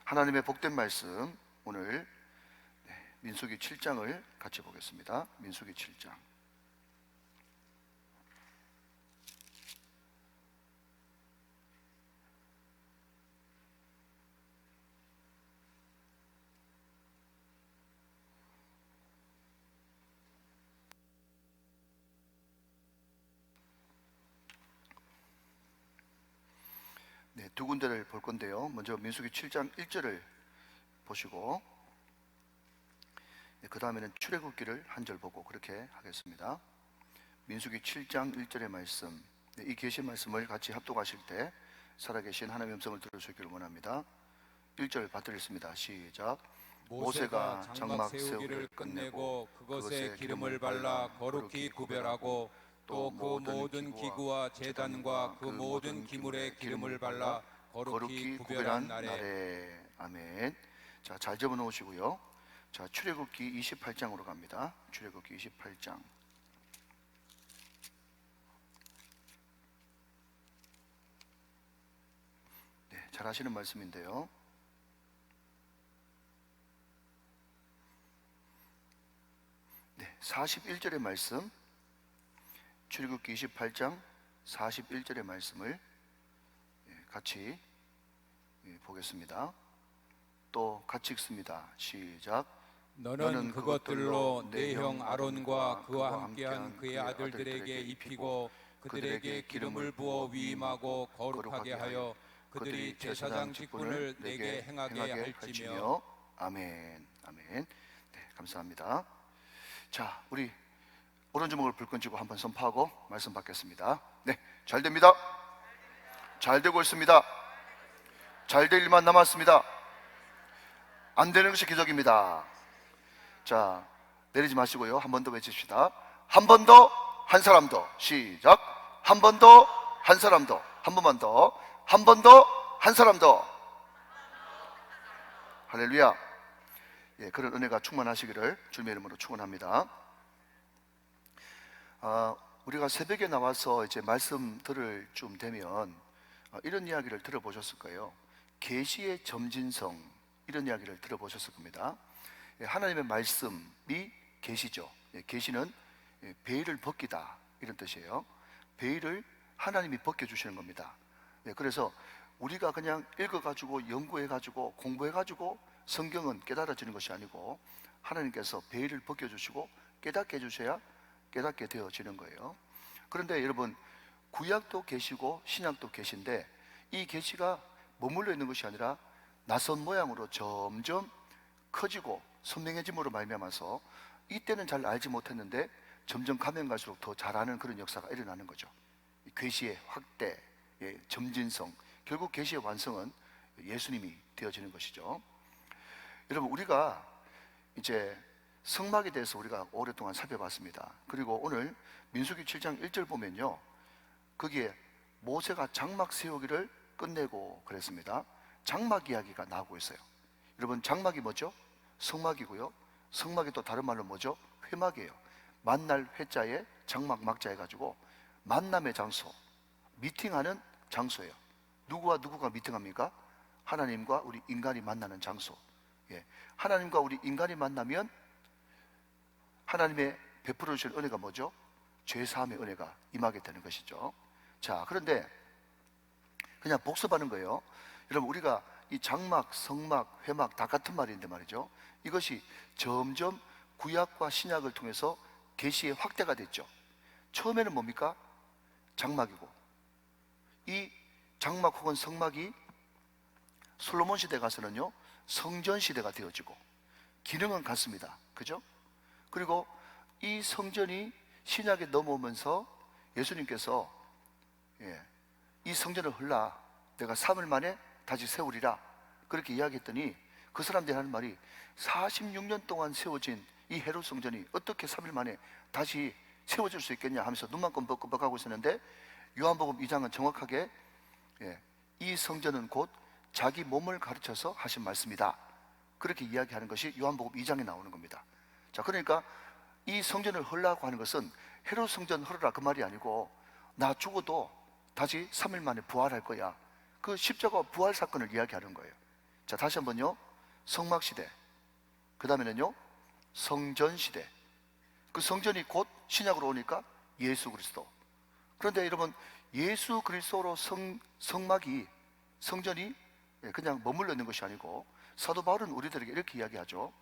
하나님의 복된 말씀, 오늘 민수기 7장을 같이 보겠습니다. 민수기 7장. 두 군데를 볼 건데요. 먼저 민수기 7장 1절을 보시고 그 다음에는 출애굽기를 한 절 보고 그렇게 하겠습니다. 민수기 7장 1절의 말씀, 이 계시 말씀을 같이 합독하실 때 살아계신 하나님의 음성을 들으시기를 원합니다. 1절 받들겠습니다. 시작. 모세가 장막 세우기를 끝내고 그것에 기름을 발라 거룩히 구별하고 또 그 모든 기구와 제단과 그 모든 기물에 기름을 발라 거룩히 구별한 날에. 아멘. 자, 잘 적어 놓으시고요. 자, 출애굽기 28장으로 갑니다. 출애굽기 28장. 잘 하시는 말씀인데요. 네, 41절의 말씀, 출애굽기 28장 41절의 말씀을 같이 보겠습니다. 또 같이 읽습니다. 시작. 너는 그것들로 내 형 아론과 그와 함께한 그의 아들들에게 입히고 그들에게 기름을 부어 위임하고 거룩하게 하여 그들이 제사장 직분을 내게 행하게 할지며. 아멘. 아멘. 네, 감사합니다. 자, 우리 오른주먹을 불끈 쥐고 한번 선포하고 말씀 받겠습니다. 네, 잘 됩니다. 잘 되고 있습니다. 잘 될 일만 남았습니다. 안 되는 것이 기적입니다. 자, 내리지 마시고요. 한 번 더 외칩시다. 한 번 더, 한 사람 더. 시작. 한 번 더, 한 사람 더. 한 번만 더. 한 번 더, 한 사람 더. 할렐루야. 예, 그런 은혜가 충만하시기를 주님의 이름으로 축원합니다. 우리가 새벽에 나와서 이제 말씀 들을 쯤 되면 이런 이야기를 들어보셨을 거예요. 계시의 점진성, 이런 이야기를 들어보셨을 겁니다. 하나님의 말씀이 계시죠. 계시는 베일을 벗기다, 이런 뜻이에요. 베일을 하나님이 벗겨주시는 겁니다. 그래서 우리가 그냥 읽어가지고 연구해가지고 공부해가지고 성경은 깨달아지는 것이 아니고 하나님께서 베일을 벗겨주시고 깨닫게 해주셔야 깨닫게 되어지는 거예요. 그런데 여러분, 구약도 계시고 신약도 계신데 이 계시가 머물러 있는 것이 아니라 낯선 모양으로 점점 커지고 선명해짐으로 말미암아서 이때는 잘 알지 못했는데 점점 가면 갈수록 더 잘하는 그런 역사가 일어나는 거죠. 계시의 확대, 점진성, 결국 계시의 완성은 예수님이 되어지는 것이죠. 여러분, 우리가 이제 성막에 대해서 우리가 오랫동안 살펴봤습니다. 그리고 오늘 민수기 7장 1절 보면요, 거기에 모세가 장막 세우기를 끝내고 그랬습니다. 장막 이야기가 나오고 있어요. 여러분, 장막이 뭐죠? 성막이고요. 성막이 또 다른 말로 뭐죠? 회막이에요. 만날 회자에 장막 막자 해가지고 만남의 장소, 미팅하는 장소예요. 누구와 누구가 미팅합니까? 하나님과 우리 인간이 만나는 장소. 하나님과 우리 인간이 만나면 하나님의 베풀어 주실 은혜가 뭐죠? 죄사함의 은혜가 임하게 되는 것이죠. 자, 그런데 그냥 복습하는 거예요. 여러분, 우리가 이 장막, 성막, 회막 다 같은 말인데 말이죠, 이것이 점점 구약과 신약을 통해서 계시의 확대가 됐죠. 처음에는 뭡니까? 장막이고, 이 장막 혹은 성막이 솔로몬 시대 가서는요 성전 시대가 되어지고, 기능은 같습니다. 그죠? 그리고 이 성전이 신약에 넘어오면서 예수님께서 이 성전을 헐라, 내가 3일 만에 다시 세우리라, 그렇게 이야기했더니 그 사람들이 하는 말이 46년 동안 세워진 이 헤롯 성전이 어떻게 3일 만에 다시 세워질 수 있겠냐 하면서 눈만 껌뻑껌뻑하고 있었는데, 요한복음 2장은 정확하게 이 성전은 곧 자기 몸을 가르쳐서 하신 말씀이다, 그렇게 이야기하는 것이 요한복음 2장에 나오는 겁니다. 자, 그러니까 이 성전을 헐라고 하는 것은 헤롯 성전 헐으라 그 말이 아니고, 나 죽어도 다시 3일 만에 부활할 거야, 그 십자가 부활 사건을 이야기하는 거예요. 자, 자, 다시 한번요. 성막시대, 그 다음에는요 성전시대. 그 성전이 곧 신약으로 오니까 예수 그리스도. 그런데 여러분, 예수 그리스도로 성막이, 성전이 그냥 머물러 있는 것이 아니고, 사도 바울은 우리들에게 이렇게 이야기하죠.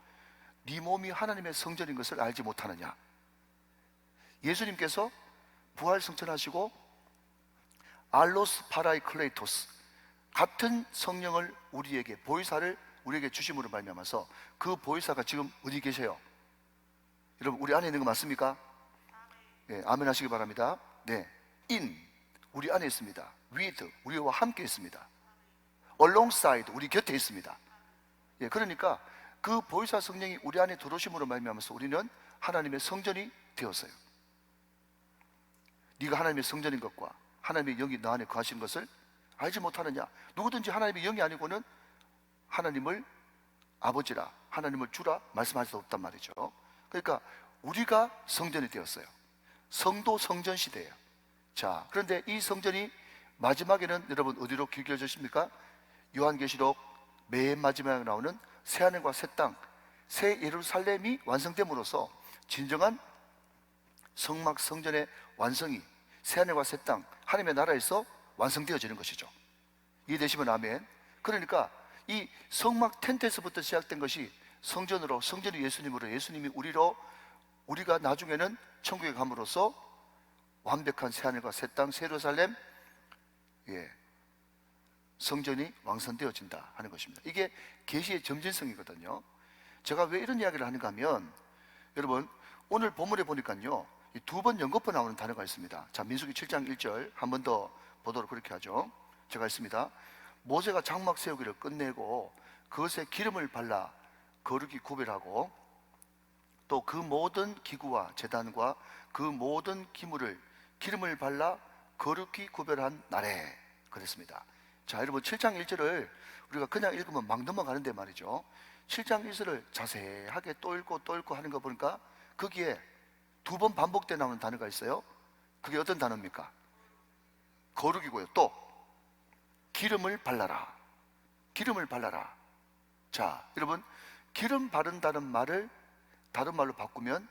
네 몸이 하나님의 성전인 것을 알지 못하느냐. 예수님께서 부활 승천하시고 알로스 파라이클레이토스, 같은 성령을 우리에게, 보혜사를 우리에게 주심으로 말미암아서 그 보혜사가 지금 어디 계세요? 여러분, 우리 안에 있는 거 맞습니까? 네, 아멘 하시기 바랍니다. 네, in, 우리 안에 있습니다. with, 우리와 함께 있습니다. alongside, 우리 곁에 있습니다. 예, 그러니까 그 보혜사 성령이 우리 안에 들어오심으로 말미암아서 우리는 하나님의 성전이 되었어요. 네가 하나님의 성전인 것과 하나님의 영이 너 안에 거하시는 것을 알지 못하느냐. 누구든지 하나님의 영이 아니고는 하나님을 아버지라, 하나님을 주라 말씀할 수 없단 말이죠. 그러니까 우리가 성전이 되었어요. 성도 성전 시대예요. 자, 그런데 이 성전이 마지막에는 여러분 어디로 길겨졌습니까? 요한계시록 맨 마지막에 나오는 새하늘과 새 땅, 새 예루살렘이 완성됨으로써 진정한 성막 성전의 완성이 새하늘과 새 땅, 하나님의 나라에서 완성되어지는 것이죠. 이해되시면 아멘. 그러니까 이 성막 텐트에서부터 시작된 것이 성전으로, 성전이 예수님으로, 예수님이 우리로, 우리가 나중에는 천국에 감으로써 완벽한 새하늘과 새 땅, 새 예루살렘, 예, 성전이 완성되어진다 하는 것입니다. 이게 계시의 점진성이거든요. 제가 왜 이런 이야기를 하는가 하면, 여러분 오늘 본문에 보니까요, 두 번 연거푸 나오는 단어가 있습니다. 자, 민수기 7장 1절 한 번 더 보도록 그렇게 하죠. 제가 있습니다. 모세가 장막 세우기를 끝내고 그것에 기름을 발라 거룩히 구별하고, 또 그 모든 기구와 제단과 그 모든 기물을 기름을 발라 거룩히 구별한 날에, 그랬습니다. 자, 여러분 7장 1절을 우리가 그냥 읽으면 막 넘어가는데 말이죠, 7장 1절을 자세하게 또 읽고 또 읽고 하는 거 보니까 거기에 두 번 반복돼 나오는 단어가 있어요. 그게 어떤 단어입니까? 거룩이고요. 또 기름을 발라라. 기름을 발라라. 자, 여러분 기름 바른다는 말을 다른 말로 바꾸면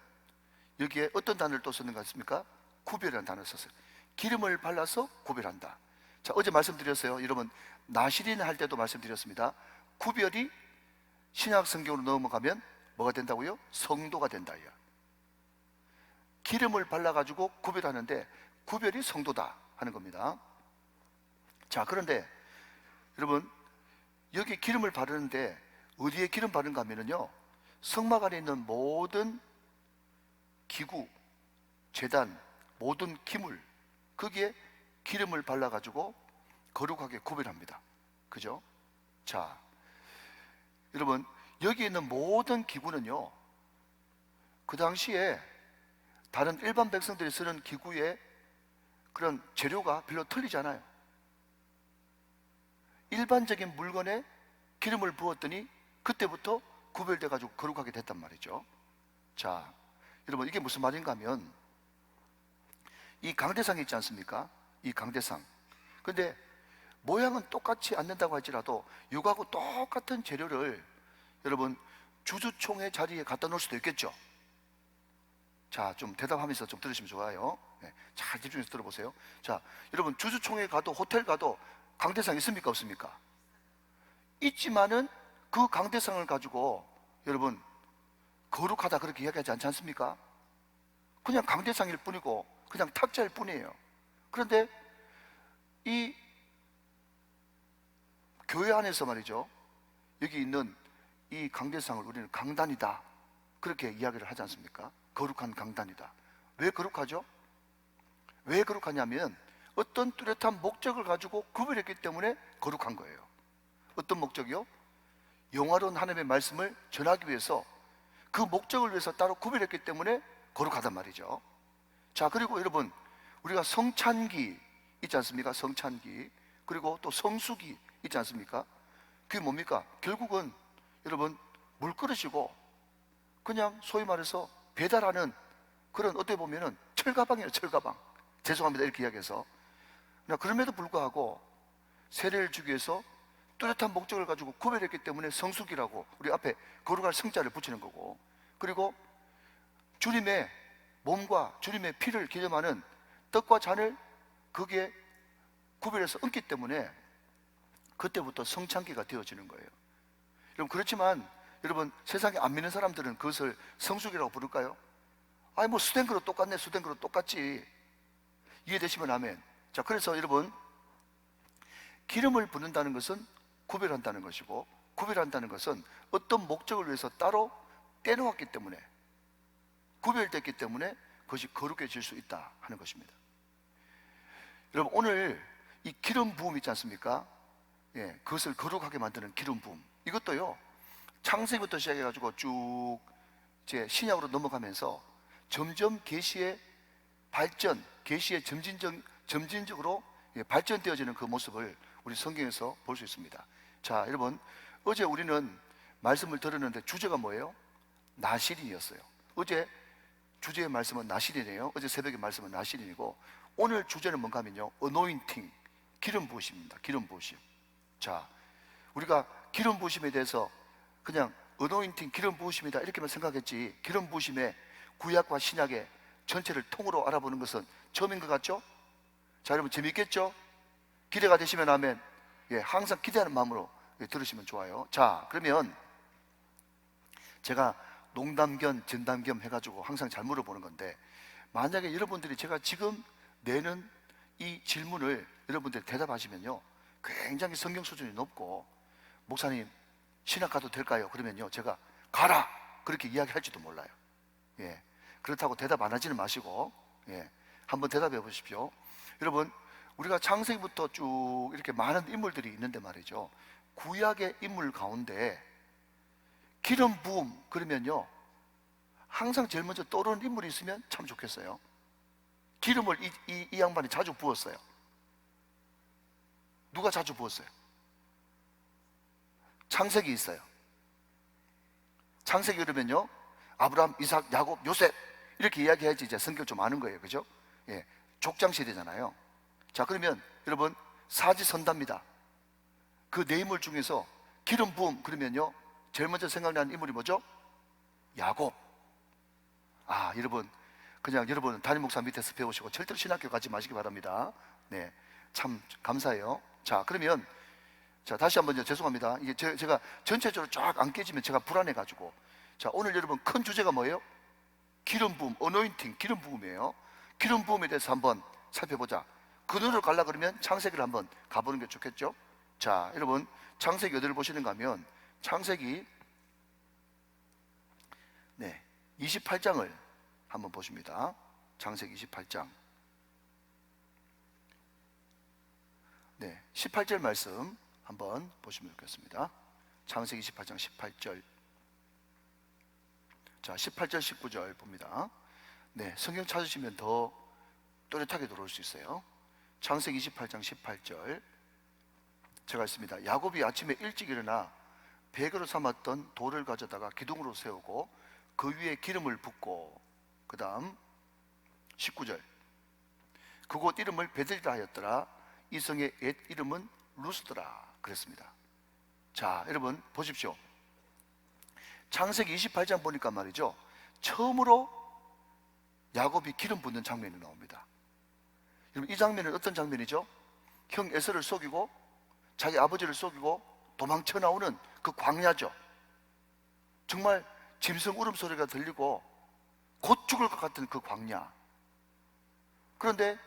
여기에 어떤 단어를 또 쓰는 것 같습니까? 구별이라는 단어를 썼어요. 기름을 발라서 구별한다. 자, 어제 말씀드렸어요. 여러분 나시린 할 때도 말씀드렸습니다. 구별이 신약 성경으로 넘어가면 뭐가 된다고요? 성도가 된다. 기름을 발라가지고 구별하는데 구별이 성도다 하는 겁니다. 자, 그런데 여러분 여기 기름을 바르는데 어디에 기름 바르는가 하면요, 성막 안에 있는 모든 기구, 제단, 모든 기물, 거기에 기름을 발라가지고 거룩하게 구별합니다. 그죠? 자, 여러분 여기 있는 모든 기구는요, 그 당시에 다른 일반 백성들이 쓰는 기구의 그런 재료가 별로 틀리잖아요. 일반적인 물건에 기름을 부었더니 그때부터 구별돼 가지고 거룩하게 됐단 말이죠. 자, 여러분 이게 무슨 말인가 하면, 이 강대상이 있지 않습니까? 이 강대상. 근데 모양은 똑같이 않는다고 할지라도 이거하고 똑같은 재료를 여러분 주주총회 자리에 갖다 놓을 수도 있겠죠. 자, 좀 대답하면서 좀 들으시면 좋아요. 네, 잘 집중해서 들어보세요. 자, 여러분 주주총회 가도 호텔 가도 강대상 있습니까? 없습니까? 있지만은 그 강대상을 가지고 여러분 거룩하다 그렇게 이야기하지 않지 않습니까? 그냥 강대상일 뿐이고 그냥 탁자일 뿐이에요. 그런데 이 교회 안에서 말이죠, 여기 있는 이 강대상을 우리는 강단이다 그렇게 이야기를 하지 않습니까? 거룩한 강단이다. 왜 거룩하죠? 왜 거룩하냐면 어떤 뚜렷한 목적을 가지고 구별했기 때문에 거룩한 거예요. 어떤 목적이요? 영화로운 하나님의 말씀을 전하기 위해서 그 목적을 위해서 따로 구별했기 때문에 거룩하단 말이죠. 자, 그리고 여러분 우리가 성찬기 있지 않습니까? 성찬기. 그리고 또 성수기 있지 않습니까? 그게 뭡니까? 결국은 여러분 물그릇이고 그냥 소위 말해서 배달하는 그런, 어떻게 보면은 철가방이에요. 철가방. 죄송합니다 이렇게 이야기해서. 그럼에도 불구하고 세례를 주기 위해서 뚜렷한 목적을 가지고 구별했기 때문에 성숙이라고 우리 앞에 거룩할 성자를 붙이는 거고, 그리고 주님의 몸과 주님의 피를 기념하는 떡과 잔을 거기에 구별해서 얹기 때문에 그때부터 성찬기가 되어지는 거예요. 여러분, 그렇지만 여러분, 세상에 안 믿는 사람들은 그것을 성숙이라고 부를까요? 아니 뭐 수된 그릇 똑같네, 수된 그릇 똑같지. 이해되시면 아멘. 자, 그래서 여러분, 기름을 붓는다는 것은 구별한다는 것이고, 구별한다는 것은 어떤 목적을 위해서 따로 떼놓았기 때문에, 구별됐기 때문에 그것이 거룩해질 수 있다 하는 것입니다. 여러분, 오늘 이 기름 부음 있지 않습니까? 예, 그것을 거룩하게 만드는 기름 부음, 이것도요 창세기부터 시작해가지고 쭉 이제 신약으로 넘어가면서 점점 계시의 발전, 계시의 점진적으로 발전되어지는 그 모습을 우리 성경에서 볼 수 있습니다. 자, 여러분, 어제 우리는 말씀을 들었는데 주제가 뭐예요? 나실인이었어요. 어제 주제의 말씀은 나실이네요. 어제 새벽의 말씀은 나실인이고, 오늘 주제는 뭔가 하면요, 어노인팅, 기름 부으심입니다. 기름 부으심. 자, 우리가 기름 부으심에 대해서 그냥 어노인팅, 기름 부으심이다 이렇게만 생각했지, 기름 부으심의 구약과 신약의 전체를 통으로 알아보는 것은 처음인 것 같죠? 자, 여러분, 재밌겠죠? 기대가 되시면 아멘. 예, 항상 기대하는 마음으로 들으시면 좋아요. 자, 그러면 제가 농담 겸 진담 겸 해가지고 항상 잘 물어보는 건데, 만약에 여러분들이 제가 지금 내는 이 질문을 여러분들이 대답하시면요, 굉장히 성경 수준이 높고, 목사님 신학 가도 될까요? 그러면요, 제가 가라 그렇게 이야기할지도 몰라요. 예, 그렇다고 대답 안 하지는 마시고, 예, 한번 대답해 보십시오. 여러분, 우리가 창세기부터 쭉 이렇게 많은 인물들이 있는데 말이죠, 구약의 인물 가운데 기름 부음 그러면요, 항상 제일 먼저 떠오르는 인물이 있으면 참 좋겠어요. 기름을 이 양반이 자주 부었어요. 누가 자주 부었어요? 창세기 있어요. 창세기 그러면요, 아브라함, 이삭, 야곱, 요셉 이렇게 이야기해야지 이제 성경 좀 아는 거예요. 그죠? 예, 족장 시대잖아요. 자, 그러면 여러분, 사지선답니다. 그 네 인물 중에서 기름 부음 그러면요, 제일 먼저 생각나는 인물이 뭐죠? 야곱. 아, 여러분, 그냥 여러분 담임 목사 밑에서 배우시고 절대로 신학교 가지 마시기 바랍니다. 네, 참 감사해요. 자, 그러면 자, 다시 한번 죄송합니다. 이게 제가 전체적으로 쫙 안 깨지면 제가 불안해가지고. 자, 오늘 여러분 큰 주제가 뭐예요? 기름 부음, 어노인팅, 기름 부음이에요. 기름 부음에 대해서 한번 살펴보자. 그 눈으로 가려 그러면 창세기를 한번 가보는 게 좋겠죠? 자, 여러분, 창세기 어디를 보시는가 하면 창세기 28장을 한번 보십니다. 창세기 28장. 18절 말씀 한번 보시면 좋겠습니다. 창세기 28장 18절. 자, 18절 19절 봅니다. 네, 성경 찾으시면 더 또렷하게 들어올 수 있어요. 창세기 28장 18절 제가 읽습니다. 야곱이 아침에 일찍 일어나 베개로 삼았던 돌을 가져다가 기둥으로 세우고 그 위에 기름을 붓고, 그 다음 19절, 그곳 이름을 베들이라 하였더라. 이 성의 옛 이름은 루스더라 그랬습니다. 자, 여러분 보십시오. 창세기 28장 보니까 말이죠, 처음으로 야곱이 기름 붓는 장면이 나옵니다. 여러분, 이 장면은 어떤 장면이죠? 형 에서를 속이고 자기 아버지를 속이고 도망쳐 나오는 그 광야죠. 정말 짐승 울음소리가 들리고 곧 죽을 것 같은 그 광야. 그런데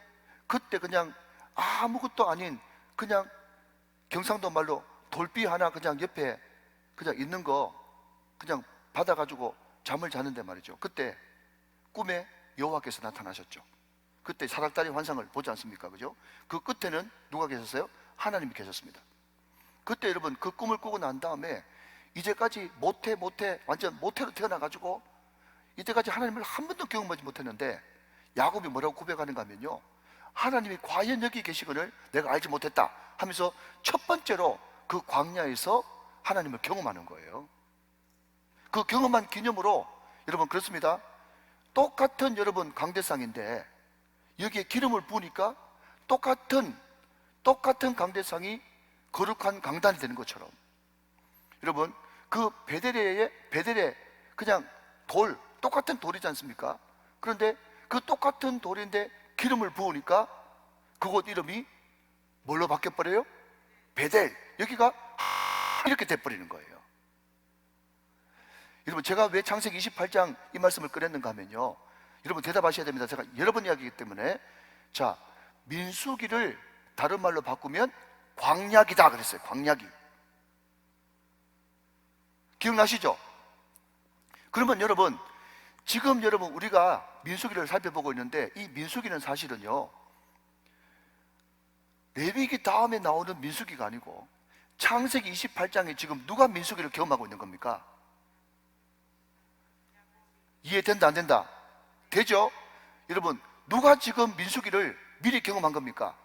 그때 그냥 아무것도 아닌, 그냥 경상도 말로 돌비 하나 그냥 옆에 그냥 있는 거 그냥 받아가지고 잠을 자는데 말이죠, 그때 꿈에 여호와께서 나타나셨죠. 그때 사닥다리 환상을 보지 않습니까? 그죠? 그 끝에는 누가 계셨어요? 하나님이 계셨습니다. 그때 여러분, 그 꿈을 꾸고 난 다음에 이제까지 완전 모태로 태어나가지고 이때까지 하나님을 한 번도 경험하지 못했는데, 야곱이 뭐라고 고백하는가 하면요, 하나님이 과연 여기 계시거늘 내가 알지 못했다 하면서 첫 번째로 그 광야에서 하나님을 경험하는 거예요. 그 경험한 기념으로 여러분, 그렇습니다. 똑같은 여러분 강대상인데 여기에 기름을 부으니까 똑같은 강대상이 거룩한 강단이 되는 것처럼, 여러분 그 베델에 그냥 똑같은 돌이지 않습니까? 그런데 그 똑같은 돌인데 기름을 부으니까 그곳 이름이 뭘로 바뀌어버려요? 베델. 여기가 이렇게 돼버리는 거예요. 여러분, 제가 왜 창세기 28장 이 말씀을 꺼냈는가 하면요, 여러분 대답하셔야 됩니다. 제가 여러 번 이야기하기 때문에. 자, 민수기를 다른 말로 바꾸면 광야기다 그랬어요. 광야기. 기억나시죠? 그러면 여러분, 지금 여러분 우리가 민수기를 살펴보고 있는데, 이 민수기는 사실은요 레위기 다음에 나오는 민수기가 아니고 창세기 28장에 지금 누가 민수기를 경험하고 있는 겁니까? 이해된다 안 된다? 되죠? 여러분, 누가 지금 민수기를 미리 경험한 겁니까?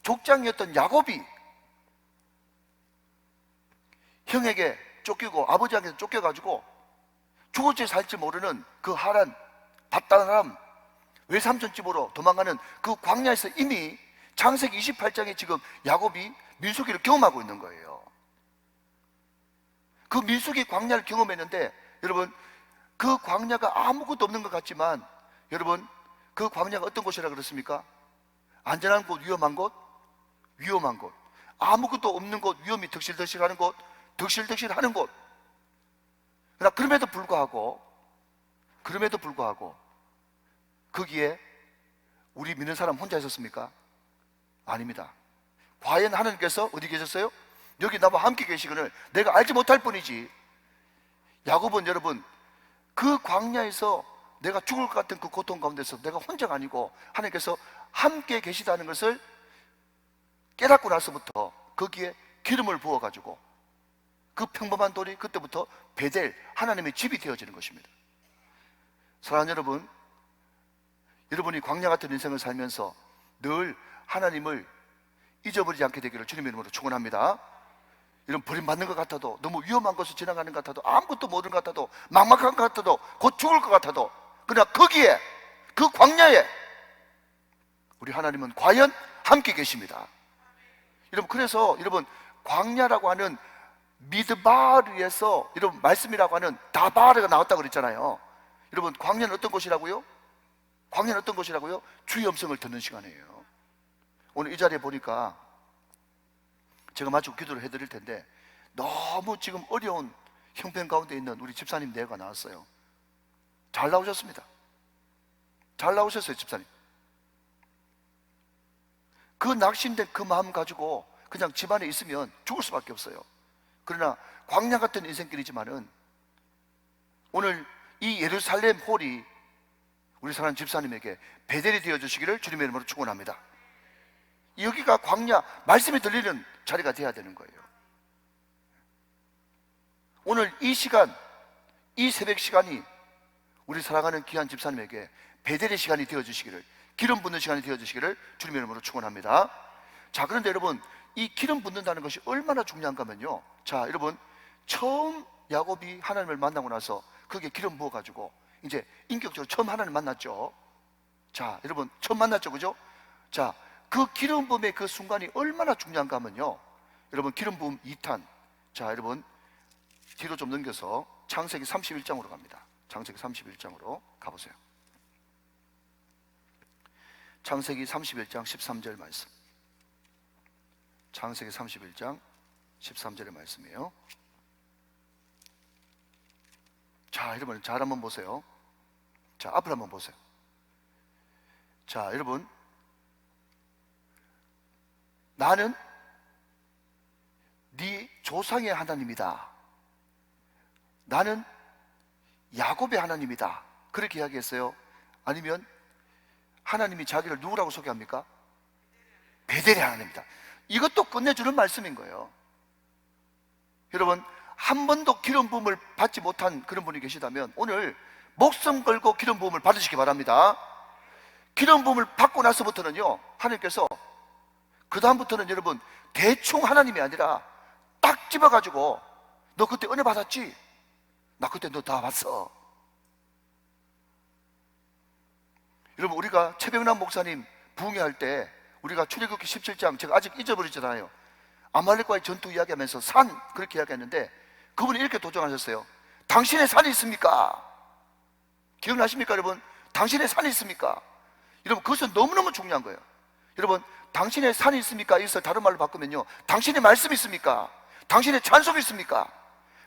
족장이었던 야곱이 형에게 쫓기고 아버지에게 쫓겨가지고 죽을지 살지 모르는 그 하란 밧단아람 외삼촌 집으로 도망가는 그 광야에서 이미 창세기 28장에 지금 야곱이 민수기를 경험하고 있는 거예요. 그 민수기 광야를 경험했는데, 여러분 그 광야가 아무것도 없는 것 같지만, 여러분 그 광야가 어떤 곳이라 그랬습니까? 안전한 곳, 위험한 곳, 위험한 곳. 아무것도 없는 곳, 위험이 득실득실하는 곳, 득실득실하는 곳. 그러나 그럼에도 불구하고 거기에 우리 믿는 사람 혼자 있었습니까? 아닙니다. 과연 하나님께서 어디 계셨어요? 여기 나와 함께 계시거늘 내가 알지 못할 뿐이지. 야곱은 여러분 그 광야에서 내가 죽을 것 같은 그 고통 가운데서 내가 혼자가 아니고 하나님께서 함께 계시다는 것을 깨닫고 나서부터 거기에 기름을 부어가지고 그 평범한 돌이 그때부터 베델, 하나님의 집이 되어지는 것입니다. 사랑하는 여러분, 여러분이 광야 같은 인생을 살면서 늘 하나님을 잊어버리지 않게 되기를 주님의 이름으로 축원합니다. 이런 버림받는 것 같아도, 너무 위험한 것을 지나가는 것 같아도, 아무것도 모르는 것 같아도, 막막한 것 같아도, 곧 죽을 것 같아도, 그러나 거기에, 그 광야에 우리 하나님은 과연 함께 계십니다. 여러분, 그래서 여러분 광야라고 하는 미드바르에서 여러분 말씀이라고 하는 다바르가 나왔다고 그랬잖아요. 여러분 광야는 어떤 곳이라고요? 광야는 어떤 곳이라고요? 주의 음성을 듣는 시간이에요. 오늘 이 자리에 보니까 제가 마치고 기도를 해드릴 텐데, 너무 지금 어려운 형편 가운데 있는 우리 집사님 네가 나왔어요. 잘 나오셨습니다. 잘 나오셨어요, 집사님. 그 낙심된 그 마음 가지고 그냥 집안에 있으면 죽을 수밖에 없어요. 그러나 광야 같은 인생길이지만은 오늘 이 예루살렘 홀이 우리 사랑하는 집사님에게 베델이 되어주시기를 주님의 이름으로 축원합니다. 여기가 광야, 말씀이 들리는 자리가 되어야 되는 거예요. 오늘 이 시간, 이 새벽 시간이 우리 사랑하는 귀한 집사님에게 베델의 시간이 되어주시기를, 기름 붓는 시간이 되어주시기를 주님의 이름으로 축원합니다. 자, 그런데 여러분, 이 기름 붓는다는 것이 얼마나 중요한가 하면요, 자 여러분, 처음 야곱이 하나님을 만나고 나서 거기에 기름 부어가지고 이제 인격적으로 처음 하나님을 만났죠. 자 여러분, 처음 만났죠, 그죠? 자, 그 기름 부음의 그 순간이 얼마나 중요한가 하면요, 여러분 기름 부음 2탄, 자 여러분 뒤로 좀 넘겨서 창세기 31장으로 갑니다. 창세기 31장으로 가보세요. 창세기 31장 13절 말씀. 창세기 31장 13절의 말씀이에요. 자 여러분, 잘 한번 보세요. 자 앞을 한번 보세요. 자 여러분, 나는 네 조상의 하나님이다, 나는 야곱의 하나님이다, 그렇게 이야기했어요? 아니면 하나님이 자기를 누구라고 소개합니까? 베델의 하나님이다. 이것도 끝내주는 말씀인 거예요. 여러분, 한 번도 기름 부음을 받지 못한 그런 분이 계시다면 오늘 목숨 걸고 기름 부음을 받으시기 바랍니다. 기름 부음을 받고 나서부터는요, 하나님께서 그 다음부터는 여러분 대충 하나님이 아니라 딱 집어가지고, 너 그때 은혜 받았지? 나 그때 너 다 봤어. 여러분, 우리가 최병남 목사님 부흥회 할 때 우리가 출애굽기 17장, 제가 아직 잊어버리잖아요. 아말렉과의 전투 이야기하면서 산 그렇게 이야기했는데 그분이 이렇게 도전하셨어요. 당신의 산이 있습니까? 기억나십니까 여러분? 당신의 산이 있습니까? 여러분 그것은 너무너무 중요한 거예요. 여러분 당신의 산이 있습니까? 이것을 다른 말로 바꾸면요, 당신의 말씀이 있습니까? 당신의 찬송이 있습니까?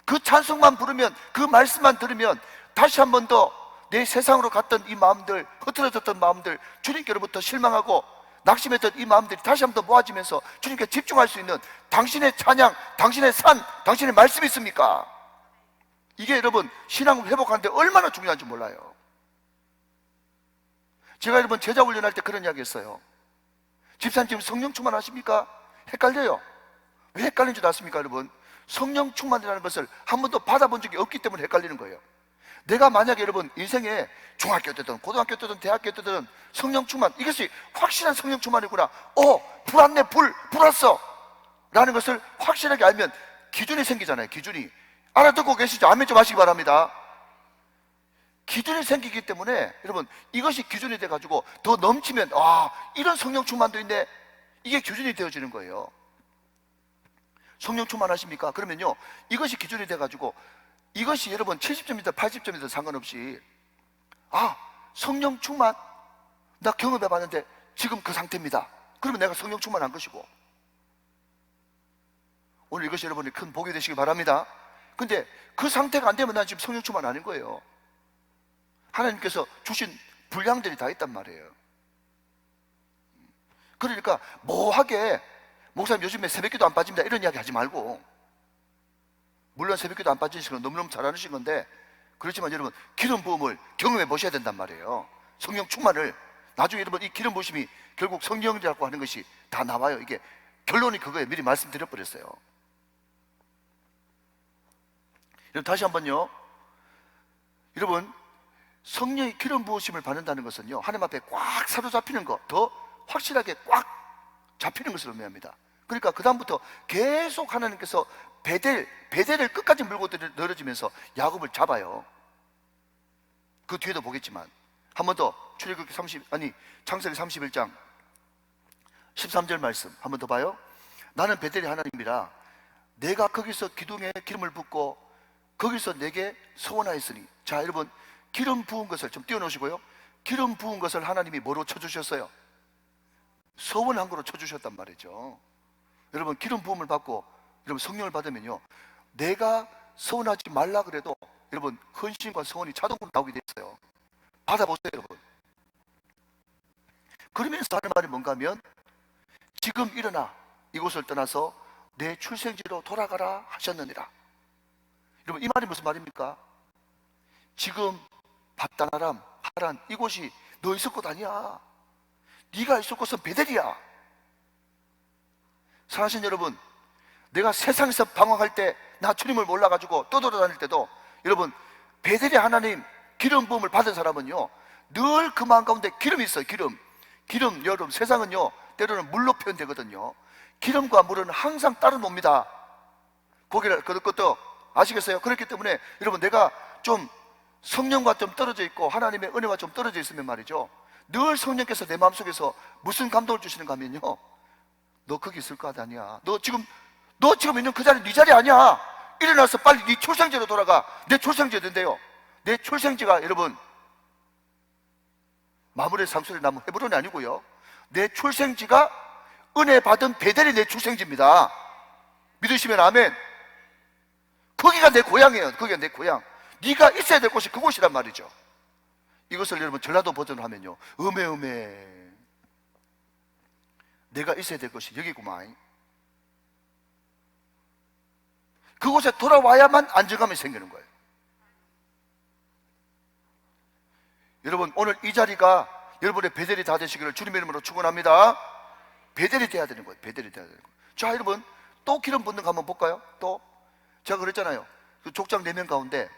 그 찬송만 부르면, 그 말씀만 들으면 다시 한 번 더 내 세상으로 갔던 이 마음들, 흐트러졌던 마음들, 주님께로부터 실망하고 낙심했던 이 마음들이 다시 한 번 더 모아지면서 주님께 집중할 수 있는 당신의 찬양, 당신의 산, 당신의 말씀이 있습니까? 이게 여러분 신앙을 회복하는데 얼마나 중요한지 몰라요. 제가 여러분 제자 훈련할 때 그런 이야기 했어요. 집사님 지금 성령 충만하십니까? 헷갈려요. 왜 헷갈리는 줄 아십니까 여러분? 성령 충만이라는 것을 한 번도 받아본 적이 없기 때문에 헷갈리는 거예요. 내가 만약에 여러분 인생에 중학교 때든 고등학교 때든 대학교 때든 성령 충만, 이것이 확실한 성령 충만이구나, 불 왔네, 불 왔어 라는 것을 확실하게 알면 기준이 생기잖아요. 기준이. 알아듣고 계시죠? 아멘 좀 하시기 바랍니다. 기준이 생기기 때문에 여러분 이것이 기준이 돼가지고 더 넘치면 이런 성령 충만도 있네, 이게 기준이 되어지는 거예요. 성령 충만하십니까? 그러면요 이것이 기준이 돼가지고 이것이 여러분 70점이든 80점이든 상관없이 성령 충만 나 경험해 봤는데 지금 그 상태입니다. 그러면 내가 성령 충만한 것이고, 오늘 이것이 여러분이 큰 복이 되시기 바랍니다. 근데 그 상태가 안 되면 난 지금 성령 충만 아닌 거예요. 하나님께서 주신 분량들이 다 있단 말이에요. 그러니까 뭐하게 목사님 요즘에 새벽기도 안 빠집니다 이런 이야기 하지 말고, 물론 새벽기도 안 빠지신 건 너무너무 잘하신 건데, 그렇지만 여러분 기름 부음을 경험해 보셔야 된단 말이에요. 성령 충만을. 나중에 여러분 이 기름 부으심이 결국 성령이라고 하는 것이 다 나와요. 이게 결론이 그거예요. 미리 말씀드려 버렸어요. 여러분 다시 한번요, 여러분 성령의 기름 부으심을 받는다는 것은요 하나님 앞에 꽉 사로잡히는 것, 더 확실하게 꽉 잡히는 것을 의미합니다. 그러니까 그 다음부터 계속 하나님께서 베델을 끝까지 물고 늘어지면서 야곱을 잡아요. 그 뒤에도 보겠지만 한 번 더 출애굽기 창세기 31장 13절 말씀 한 번 더 봐요. 나는 베델이 하나님이라 내가 거기서 기둥에 기름을 붓고 거기서 내게 소원하였으니. 자 여러분 기름 부은 것을 좀 띄워놓으시고요, 기름 부은 것을 하나님이 뭐로 쳐주셨어요? 소원한 거로 쳐주셨단 말이죠. 여러분 기름 부음을 받고 여러분 성령을 받으면요 내가 소원하지 말라 그래도 여러분 헌신과 소원이 자동으로 나오게 돼 있어요. 받아보세요 여러분. 그러면서 하는 말이 뭔가 하면 지금 일어나 이곳을 떠나서 내 출생지로 돌아가라 하셨느니라. 여러분 이 말이 무슨 말입니까? 지금 밧단아람, 하란 이곳이 너 있을 곳 아니야. 네가 있을 곳은 베델이야. 사랑하신 여러분, 내가 세상에서 방황할 때 나 주님을 몰라가지고 떠돌아다닐 때도 여러분 베델의 하나님 기름 부음을 받은 사람은요 늘 그 마음 가운데 기름이 있어요. 기름 여러분 세상은요 때로는 물로 표현되거든요. 기름과 물은 항상 따로 놉니다. 그것도 아시겠어요? 그렇기 때문에 여러분 내가 좀 성령과 좀 떨어져 있고 하나님의 은혜와 좀 떨어져 있으면 말이죠 늘 성령께서 내 마음속에서 무슨 감동을 주시는가 하면요 너 거기 있을 거 아니야. 너 지금 있는 그 자리 네 자리 아니야. 일어나서 빨리 네 출생지로 돌아가. 내 출생지가 된대요. 내 출생지가 여러분 마물의 상수리 나무 헤브론이 아니고요 내 출생지가 은혜 받은 베델이 내 출생지입니다. 믿으시면 아멘. 거기가 내 고향이에요. 거기가 내 고향. 네가 있어야 될 곳이 그곳이란 말이죠. 이것을 여러분 전라도 버전으로 하면요 음에 내가 있어야 될 것이 여기구만. 그곳에 돌아와야만 안정감이 생기는 거예요. 여러분 오늘 이 자리가 여러분의 베델이 다 되시기를 주님의 이름으로 축원합니다. 베델이 돼야 되는 거예요. 베델이 돼야 되는 거예요. 자 여러분 또 기름 붓는 거 한번 볼까요? 또 제가 그랬잖아요 그 족장 4명 가운데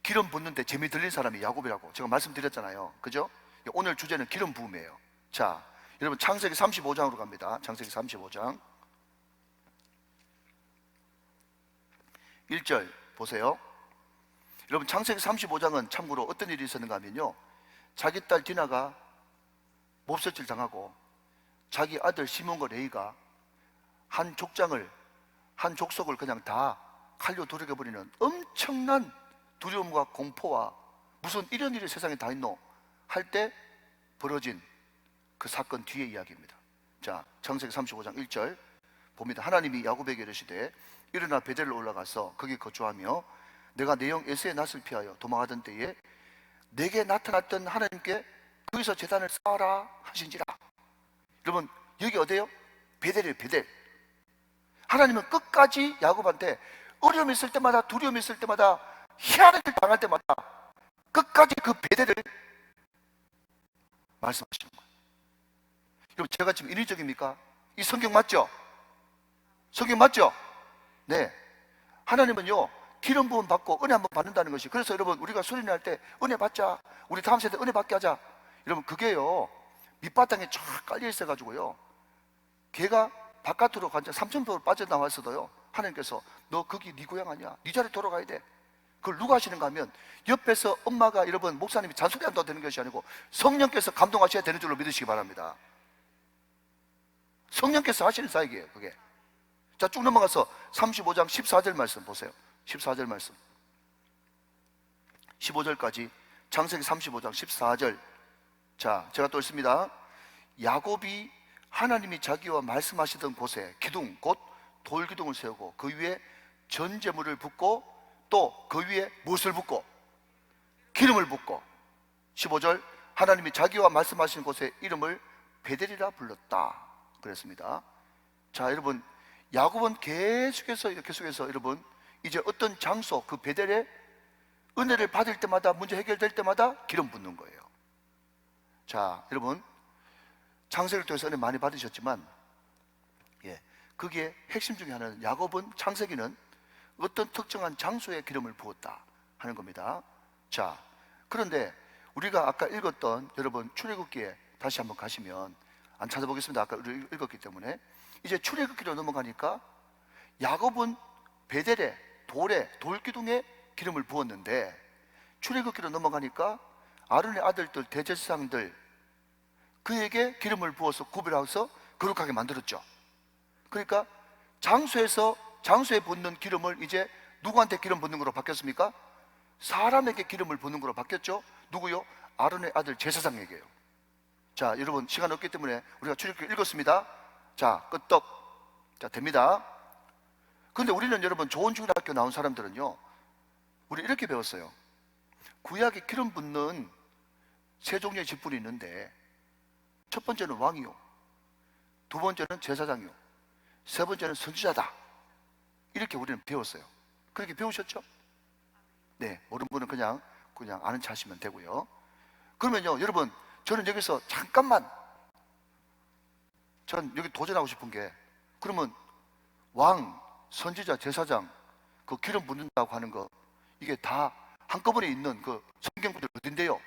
기름 붓는데 재미 들린 사람이 야곱이라고 제가 말씀드렸잖아요. 그죠? 오늘 주제는 기름 부음이에요. 자 여러분 창세기 35장으로 갑니다. 창세기 35장 1절 보세요. 여러분 창세기 35장은 참고로 어떤 일이 있었는가 하면요 자기 딸 디나가 몹쓸질 당하고 자기 아들 시몬과 레이가 한 족장을, 한 족속을 그냥 다 칼로 도륙해버리는 엄청난 두려움과 공포와 무슨 이런 일이 세상에 다 있노 할 때 벌어진 그 사건 뒤의 이야기입니다. 자, 창세기 35장 1절 봅니다. 하나님이 야곱에게 이르시되 일어나 베델을 올라가서 거기 거주하며 내가 내 형 에서의 낯을 피하여 도망하던 때에 내게 나타났던 하나님께 거기서 제단을 쌓아라 하신지라. 여러분, 여기 어디예요? 베델이에요. 베델. 하나님은 끝까지 야곱한테 어려움이 있을 때마다, 두려움이 있을 때마다, 희한한 일 당할 때마다 끝까지 그 베델을 말씀하시는 거예요. 여러분, 제가 지금 인위적입니까? 이 성경 맞죠? 성경 맞죠? 네. 하나님은요, 기름 부음 받고 은혜 한번 받는다는 것이, 그래서 여러분, 우리가 수련할 때 은혜 받자, 우리 다음 세대 은혜 받게 하자, 여러분, 그게요 밑바탕에 쫙 깔려 있어 가지고요 걔가 바깥으로 완전 삼천포로 빠져나왔어도요 하나님께서 너 거기 네 고향 아니야, 네 자리에 돌아가야 돼. 그걸 누가 하시는가 하면 옆에서 엄마가, 여러분, 목사님이 잔소리한다고 되는 것이 아니고 성령께서 감동하셔야 되는 줄로 믿으시기 바랍니다. 성령께서 하시는 사역이에요, 그게. 자, 쭉 넘어가서 35장 14절 말씀 보세요. 14절 말씀, 15절까지 창세기 35장 14절. 자, 제가 또 읽습니다. 야곱이 하나님이 자기와 말씀하시던 곳에 기둥, 곧 돌기둥을 세우고 그 위에 전제물을 붓고 또 그 위에 무엇을 붓고? 기름을 붓고. 15절, 하나님이 자기와 말씀하신 곳에 이름을 베델이라 불렀다 그랬습니다. 자, 여러분, 야곱은 계속해서 여러분, 이제 어떤 장소, 그 베델에 은혜를 받을 때마다, 문제 해결될 때마다 기름 붓는 거예요. 자, 여러분, 창세기를 통해서 은혜 많이 받으셨지만, 그게 핵심 중에 하나는, 야곱은 창세기는 어떤 특정한 장소에 기름을 부었다 하는 겁니다. 자, 그런데 우리가 아까 읽었던, 여러분, 출애굽기에 다시 한번 가시면, 안 찾아보겠습니다. 아까 우리 읽었기 때문에. 이제 출애굽기로 넘어가니까 야곱은 베델에, 돌에, 돌기둥에 기름을 부었는데, 출애굽기로 넘어가니까 아론의 아들들, 대제사장들, 그에게 기름을 부어서 구별해서 거룩하게 만들었죠. 그러니까 장소에 붓는 기름을 이제 누구한테 기름 붓는 거로 바뀌었습니까? 사람에게 기름을 붓는 거로 바뀌었죠. 누구요? 아론의 아들 제사장에게요. 자, 여러분, 시간 없기 때문에 우리가 출애굽기 읽었습니다. 자, 끄떡. 자, 됩니다. 근데 우리는, 여러분, 좋은 중학교 나온 사람들은요, 우리 이렇게 배웠어요. 구약에 기름 붓는 세 종류의 직분이 있는데, 첫 번째는 왕이요, 두 번째는 제사장이요, 세 번째는 선지자다. 이렇게 우리는 배웠어요. 그렇게 배우셨죠? 네, 모르는 분은 그냥 아는 체 하시면 되고요. 그러면요, 여러분, 저는 여기서 잠깐만, 전 여기 도전하고 싶은 게, 그러면 왕, 선지자, 제사장, 그 기름 붓는다고 하는 거, 이게 다 한꺼번에 있는 그 성경 구절 어딘데요?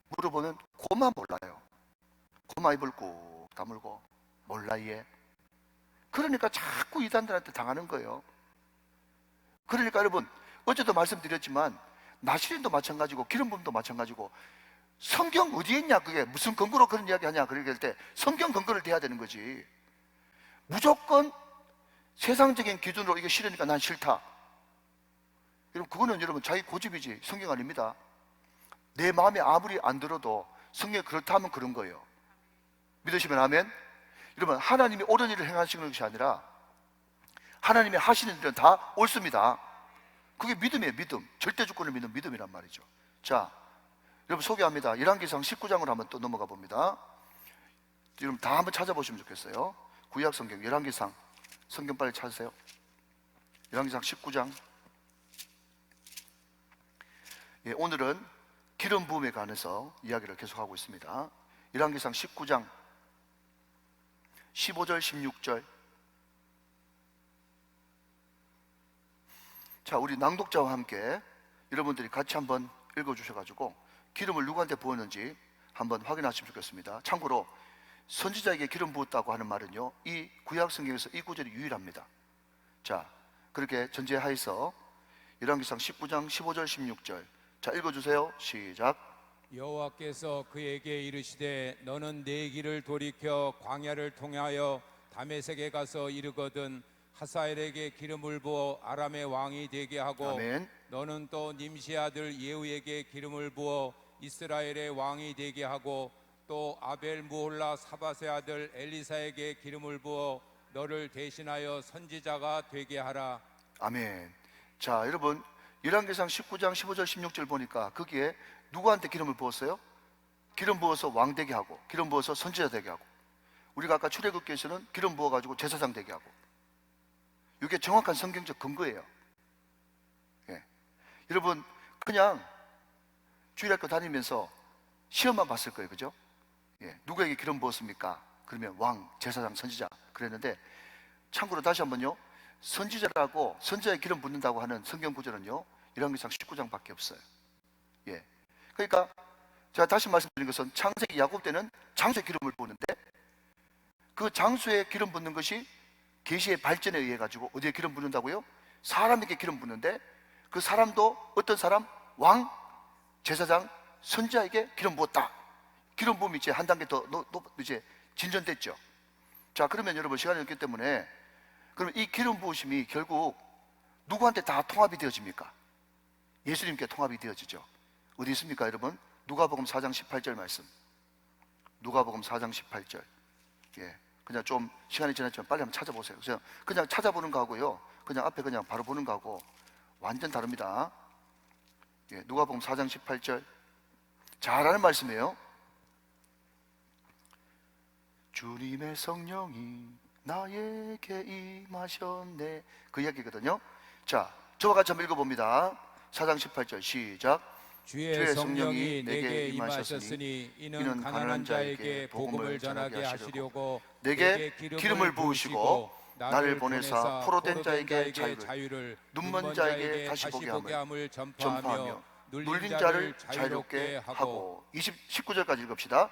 물어보면 고만 몰라요. 고마 입을 꾹 다물고 몰라 얘. 그러니까 자꾸 이단들한테 당하는 거예요. 그러니까 여러분, 어제도 말씀드렸지만 나시린도 마찬가지고 기름 부음도 마찬가지고, 성경 어디에 있냐, 그게 무슨 근거로 그런 이야기 하냐, 그럴 때 성경 근거를 대야 되는 거지. 무조건 세상적인 기준으로 이게 싫으니까 난 싫다, 여러분, 그거는 여러분 자기 고집이지 성경 아닙니다. 내 마음에 아무리 안 들어도 성경이 그렇다 하면 그런 거예요. 믿으시면 아멘. 여러분, 하나님이 옳은 일을 행하시는 것이 아니라 하나님이 하시는 일은 다 옳습니다. 그게 믿음이에요. 믿음, 절대 주권을 믿는 믿음이란 말이죠. 자, 여러분 소개합니다. 열왕기상 19장으로 한번 또 넘어가 봅니다. 여러분 다 한번 찾아보시면 좋겠어요. 구약 성경 열왕기상, 성경 빨리 찾으세요. 열왕기상 19장. 오늘은 기름 부음에 관해서 이야기를 계속하고 있습니다. 열왕기상 19장 15절 16절. 자, 우리 낭독자와 함께 여러분들이 같이 한번 읽어주셔가지고 기름을 누구한테 부었는지 한번 확인하시면 좋겠습니다. 참고로 선지자에게 기름 부었다고 하는 말은요, 이 구약 성경에서 이 구절이 유일합니다. 자, 그렇게 전제하에서 열왕기상 19장 15절 16절. 자, 읽어주세요. 시작. 여호와께서 그에게 이르시되 너는 내 길을 돌이켜 광야를 통하여 다메섹에 가서 이르거든 하사엘에게 기름을 부어 아람의 왕이 되게 하고 아멘. 너는 또 님시 아들 예후에게 기름을 부어 이스라엘의 왕이 되게 하고 또 아벨 무홀라 사밧의 아들 엘리사에게 기름을 부어 너를 대신하여 선지자가 되게 하라. 아멘. 자, 여러분 열왕기상 19장 15절 16절 보니까 거기에 누구한테 기름을 부었어요? 기름 부어서 왕 되게 하고, 기름 부어서 선지자 되게 하고, 우리가 아까 출애굽기에서는 기름 부어가지고 제사장 되게 하고, 이게 정확한 성경적 근거예요. 예. 여러분 그냥 주일학교 다니면서 시험만 봤을 거예요, 그죠? 예. 누구에게 기름 부었습니까? 그러면 왕, 제사장, 선지자 그랬는데, 참고로 다시 한번요, 선지자라고 선지자에 기름 붓는다고 하는 성경 구절은요 열왕기상 19장밖에 없어요. 예. 그러니까 제가 다시 말씀드린 것은 창세기 야곱 때는 장소에 기름을 부었는데, 그 장소에 기름 붓는 것이 계시의 발전에 의해 가지고 어디에 기름 붓는다고요? 사람에게 기름 붓는데, 그 사람도 어떤 사람? 왕, 제사장, 선지자에게 기름 부었다. 기름 부음이 이제 한 단계 더 이제 진전됐죠. 자, 그러면 여러분 시간이 없기 때문에, 그럼 이 기름 부으심이 결국 누구한테 다 통합이 되어집니까? 예수님께 통합이 되어지죠. 어디 있습니까, 여러분? 누가복음 4장 18절 말씀. 누가복음 4장 18절. 예, 그냥 좀 시간이 지났지만 빨리 한번 찾아보세요. 그냥 찾아보는 거하고요, 그냥 앞에 그냥 바로 보는 거하고 완전 다릅니다. 예, 누가복음 4장 18절. 잘 아는 말씀이에요. 주님의 성령이 나에게 임하셨네, 그 이야기거든요. 자, 저와 같이 한번 읽어봅니다. 4장 18절 시작. 주의 성령이 내게 임하셨으니 이는 가난한 자에게 복음을 전하게 하시려고 내게 기름을 부으시고 나를 보내사 포로된 자에게 자유를, 눈먼 자에게 다시 보게 함을 전파하며 눌린 자를 자유롭게 하고. 19절까지 읽읍시다.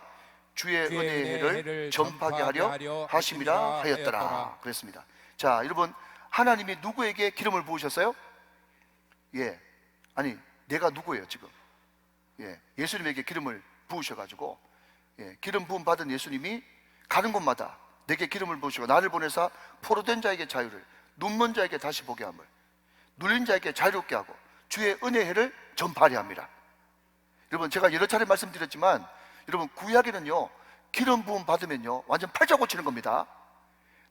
주의 은혜의 해를 전파하게 하려 하심이라 하였더라 그랬습니다. 자, 여러분 하나님이 누구에게 기름을 부으셨어요? 예, 아니 내가 누구예요 지금? 예, 예수님에게 기름을 부으셔가지고, 예, 기름 부음 받은 예수님이 가는 곳마다 내게 기름을 부으시고 나를 보내사 포로된 자에게 자유를, 눈먼 자에게 다시 보게 함을, 눌린 자에게 자유롭게 하고 주의 은혜의 해를 전파하려 합니다. 여러분 제가 여러 차례 말씀드렸지만, 여러분 구약에는요 기름 부음 받으면요 완전 팔자 고치는 겁니다.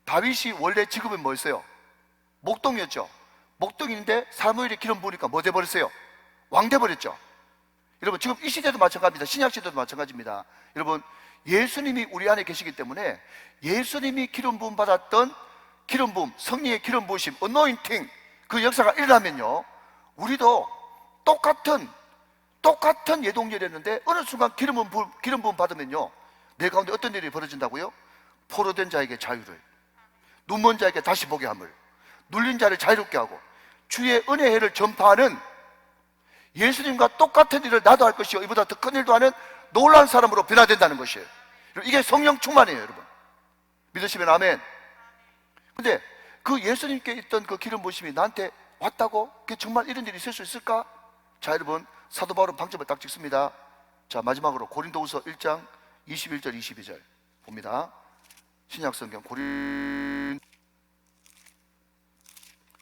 다윗이 원래 직업이 뭐였어요? 목동이었죠. 목동인데 사무엘이 기름 부으니까 뭐 돼버렸어요? 왕 돼버렸죠. 여러분 지금 이 시대도 마찬가지입니다. 신약 시대도 마찬가지입니다. 여러분 예수님이 우리 안에 계시기 때문에 예수님이 기름 부음 받았던 기름 부음, 성령의 기름 부으심, 어노인팅, 그 역사가 일어나면요 우리도 똑같은 예동열이었는데 어느 순간 기름 부음 받으면요 내 가운데 어떤 일이 벌어진다고요? 포로된 자에게 자유를, 눈먼 자에게 다시 보게 함을, 눌린 자를 자유롭게 하고 주의 은혜의 해를 전파하는, 예수님과 똑같은 일을 나도 할 것이요 이보다 더 큰 일도 하는 놀라운 사람으로 변화된다는 것이에요. 이게 성령 충만이에요, 여러분. 믿으시면 아멘. 근데 그 예수님께 있던 그 기름 부으심이 나한테 왔다고? 그게 정말 이런 일이 있을 수 있을까? 자, 여러분 사도 바울은 방점을 딱 찍습니다. 자, 마지막으로 고린도후서 1장 21절 22절 봅니다. 신약성경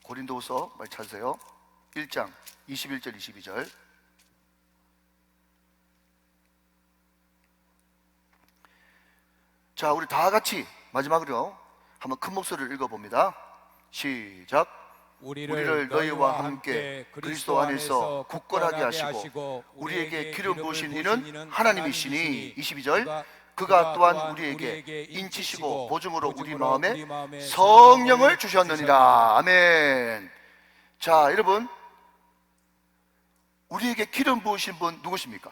고린도후서 많이 찾으세요. 1장 21절 22절. 자, 우리 다 같이 마지막으로 한번 큰 목소리를 읽어봅니다. 시작. 우리를 너희와 함께 그리스도 안에서 굳건하게 하시고 우리에게 기름 부으신 이는 하나님이시니. 22절. 그가 또한 우리에게 인치시고 보증으로 우리 마음에 성령을 주셨느니라. 아멘. 자, 여러분 우리에게 기름 부으신 분 누구십니까?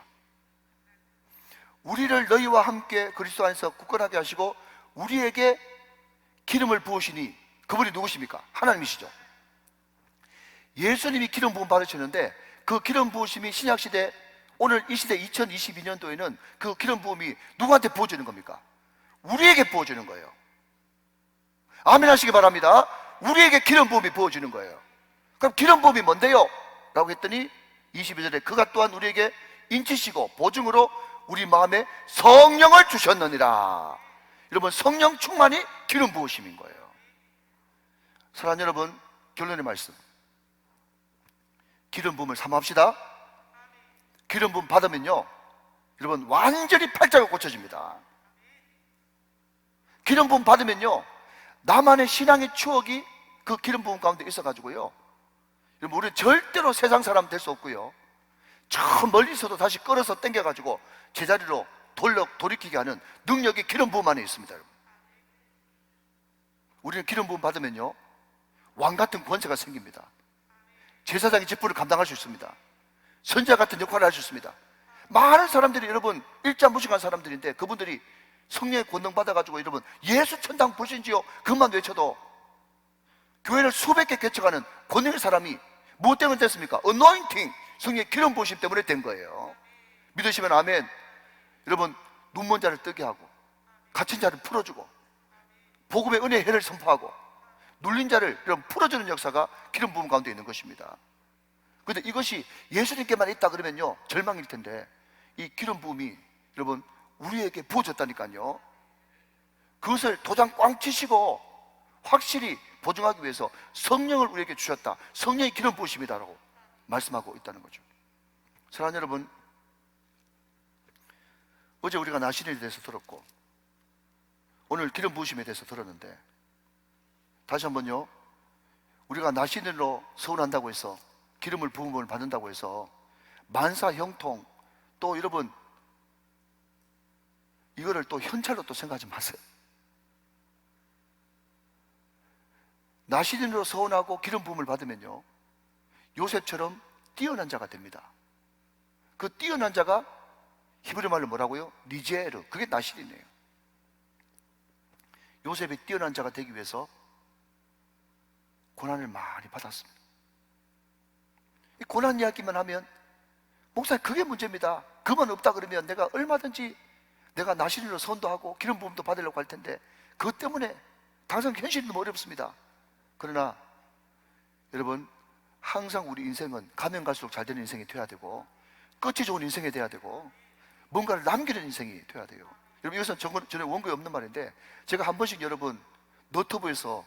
우리를 너희와 함께 그리스도 안에서 굳건하게 하시고 우리에게 기름을 부으시니, 그분이 누구십니까? 하나님이시죠. 예수님이 기름 부음 받으셨는데 그 기름 부으심이 신약시대, 오늘 이 시대 2022년도에는 그 기름 부음이 누구한테 부어지는 겁니까? 우리에게 부어지는 거예요. 아멘 하시기 바랍니다. 우리에게 기름 부음이 부어지는 거예요. 그럼 기름 부음이 뭔데요? 라고 했더니 22절에 그가 또한 우리에게 인치시고 보증으로 우리 마음에 성령을 주셨느니라. 여러분, 성령 충만이 기름 부으심인 거예요. 사랑하는 여러분, 결론의 말씀, 기름 부음을 삼합시다. 기름 부음 받으면요, 여러분, 완전히 팔자가 고쳐집니다. 기름 부음 받으면요, 나만의 신앙의 추억이 그 기름 부음 가운데 있어가지고요, 여러분, 우리는 절대로 세상 사람 될 수 없고요, 저 멀리서도 다시 끌어서 당겨가지고 제자리로 돌이키게 하는 능력이 기름 부음 안에 있습니다. 여러분, 우리는 기름 부음 받으면요, 왕 같은 권세가 생깁니다. 제사장의 직분을 감당할 수 있습니다. 선지자 같은 역할을 할 수 있습니다. 많은 사람들이, 여러분, 일자무식한 사람들인데 그분들이 성령의 권능 받아가지고, 여러분, 예수 천당 보신지요 그것만 외쳐도 교회를 수백 개 개척하는 권능의 사람이 무엇 때문에 됐습니까? 어노인팅, 성령의 기름 부으심 때문에 된 거예요. 믿으시면 아멘. 여러분, 눈먼 자를 뜨게 하고, 갇힌 자를 풀어주고, 복음의 은혜의 해를 선포하고, 눌린 자를 여러분 풀어주는 역사가 기름 부음 가운데 있는 것입니다. 그런데 이것이 예수님께만 있다 그러면요, 절망일 텐데, 이 기름 부음이 여러분 우리에게 부어졌다니까요. 그것을 도장 꽝 치시고 확실히 보증하기 위해서 성령을 우리에게 주셨다, 성령의 기름 부으심이다라고 말씀하고 있다는 거죠. 사랑하는 여러분, 어제 우리가 나신에 대해서 들었고 오늘 기름 부으심에 대해서 들었는데, 다시 한번요, 우리가 나신일로 서운한다고 해서, 기름을 부음을 받는다고 해서 만사 형통, 또 여러분 이거를 또 현찰로 또 생각하지 마세요. 나신일로 서운하고 기름 부음을 받으면요, 요셉처럼 뛰어난 자가 됩니다. 그 뛰어난 자가 히브리 말로 뭐라고요? 니제르, 그게 나신이네요. 요셉이 뛰어난 자가 되기 위해서 고난을 많이 받았습니다. 이 고난 이야기만 하면, 목사님 그게 문제입니다, 그만 없다 그러면 내가 얼마든지 내가 나신일로 선도하고 기름 부음도 받으려고 할 텐데, 그것 때문에 당장 현실이 너무 어렵습니다. 그러나 여러분, 항상 우리 인생은 가면 갈수록 잘 되는 인생이 돼야 되고, 끝이 좋은 인생이 돼야 되고, 뭔가를 남기는 인생이 돼야 돼요. 여러분, 이것은 전에 원고에 없는 말인데, 제가 한 번씩 여러분 너튜브에서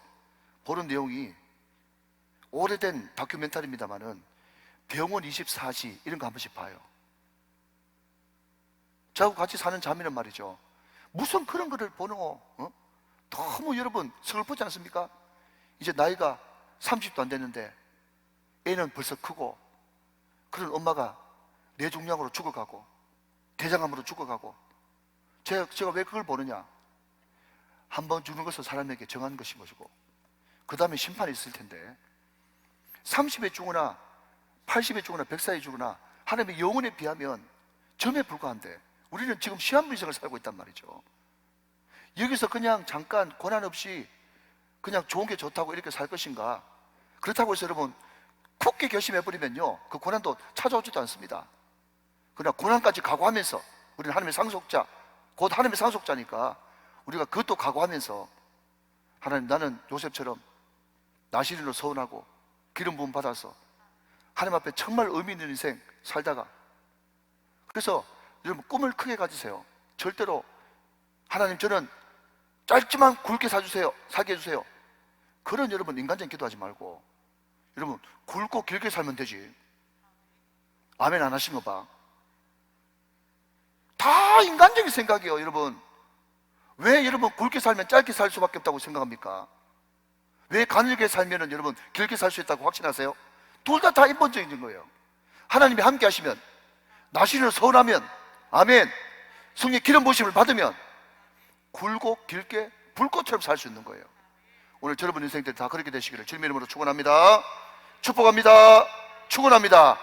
보는 내용이 오래된 다큐멘터리입니다만은 병원 24시 이런 거 한 번씩 봐요. 저하고 같이 사는 자매는 말이죠, 무슨 그런 거를 보노? 너무 여러분 슬프지 않습니까? 이제 나이가 30도 안 됐는데 애는 벌써 크고, 그런 엄마가 뇌종양으로 죽어가고 대장암으로 죽어가고, 제가 왜 그걸 보느냐? 한 번 죽는 것은 사람에게 정한 것인 것이고, 그 다음에 심판이 있을 텐데, 30에 죽으나 80에 죽으나 100살에 죽으나 하나님의 영혼에 비하면 점에 불과한데, 우리는 지금 시한부 인생을 살고 있단 말이죠. 여기서 그냥 잠깐 고난 없이 그냥 좋은 게 좋다고 이렇게 살 것인가? 그렇다고 해서 여러분 굳게 결심해버리면요, 그 고난도 찾아오지도 않습니다. 그러나 고난까지 각오하면서, 우리는 하나님의 상속자, 곧 하나님의 상속자니까 우리가 그것도 각오하면서, 하나님, 나는 요셉처럼 나신일로 서운하고 기름 부음 받아서 하나님 앞에 정말 의미 있는 인생 살다가, 그래서 여러분 꿈을 크게 가지세요. 절대로 하나님 저는 짧지만 굵게 살게 해주세요, 그런 여러분 인간적인 기도하지 말고, 여러분 굵고 길게 살면 되지. 아멘 안 하신 거 봐. 다 인간적인 생각이에요. 여러분, 왜 여러분 굵게 살면 짧게 살 수밖에 없다고 생각합니까? 왜 가늘게 살면 여러분 길게 살 수 있다고 확신하세요? 둘 다 인본적인 거예요. 하나님이 함께 하시면, 나신을 서운하면, 아멘, 성령의 기름 부으심을 받으면 굵고 길게 불꽃처럼 살 수 있는 거예요. 오늘 여러분 인생들 다 그렇게 되시기를 주님의 이름으로 축원합니다. 축복합니다. 축원합니다.